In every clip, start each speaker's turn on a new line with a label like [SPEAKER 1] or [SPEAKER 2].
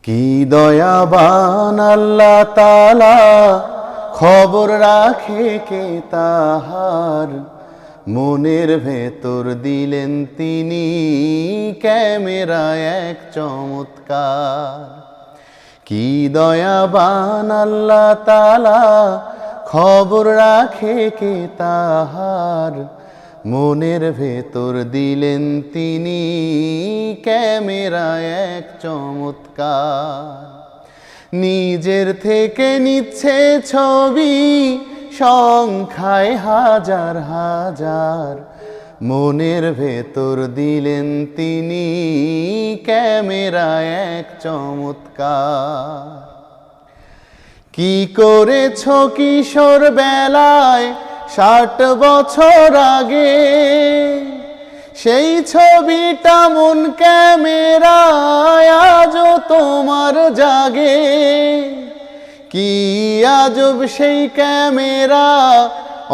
[SPEAKER 1] কি দয়াবান আল্লাহ তাআলা, খবর রাখে কে তাহার। মনের ভেতর দিলেন তিনি ক্যামেরা এক চমৎকার। কি দয়াবান আল্লাহ তাআলা, খবর রাখে কে তাহার। মনের ভেতর দিলেন তিনি ক্যামেরা এক চমৎকার। নিজের থেকে নিচ্ছে ছবি সংখ্যায় হাজার হাজার। মনের ভেতর দিলেন তিনি ক্যামেরা এক চমৎকার। কি করেছ কিশোর বেলায় 60 বছর আগে, সেই ছবিটা মন ক্যামেরায় আজও তোমার জাগে। কি আজব সেই ক্যামেরা,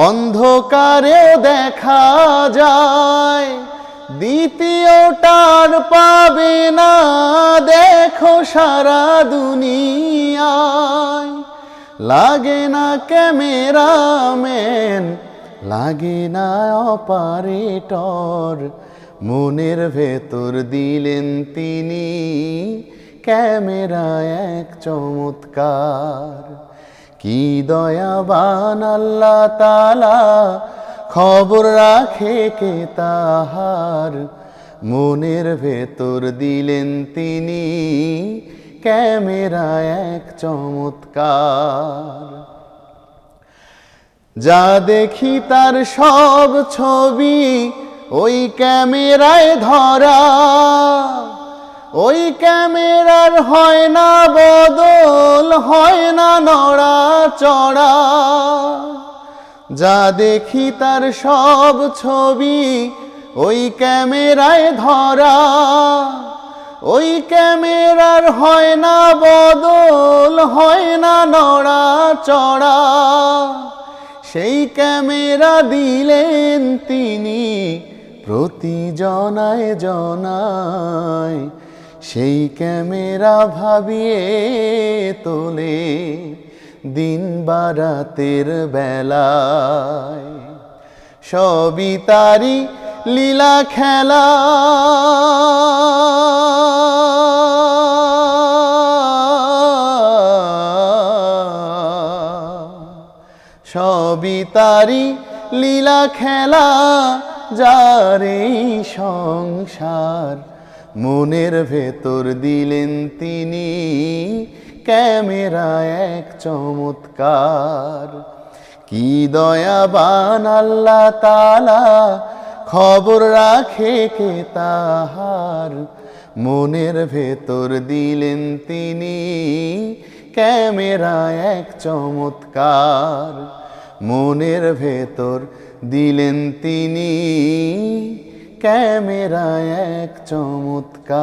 [SPEAKER 1] অন্ধকারেও দেখা যায়। দ্বিতীয়টার পাবে না দেখো সারা দুনিয়ায়। লাগে না ক্যামেরাম্যান, লাগে না অপারেটর। মনের ভেতর দিলেন তিনি ক্যামেরা এক চমৎকার। কি দয়াবান আল্লাহ তাআলা, খবর রাখে কে তাহার। মনের ভেতর দিলেন তিনি ক্যামেরা এক চমৎকার। যা দেখি তার সব ছবি ওই ক্যামেরায় ধরা। ওই ক্যামেরার হয় না বদল, হয় না নড়াচড়া। যা দেখি তার সব ছবি ওই ক্যামেরায় ধরা। ওই ক্যামেরার হয় না বদল, হয় না নড়াচড়া। সেই ক্যামেরা দিলেন তিনি প্রতি জনায় জনায়। সেই ক্যামেরা ভাবিয়ে তোলে দিন বারাতের বেলায়। সবই তারি লীলা খেলা, সবই তারি লীলা খেলা। যার এই সংসার, মনের ভেতর দিলেন তিনি ক্যামেরা এক চমৎকার। কি দয়াবান আল্লাহ তাআলা, খবর রাখে কে তাহার। মনের ভেতর দিলেন তিনি ক্যামেরা এক চমৎকার। মনের ভেতর দিলেন তিনি ক্যামেরা এক চমৎকার।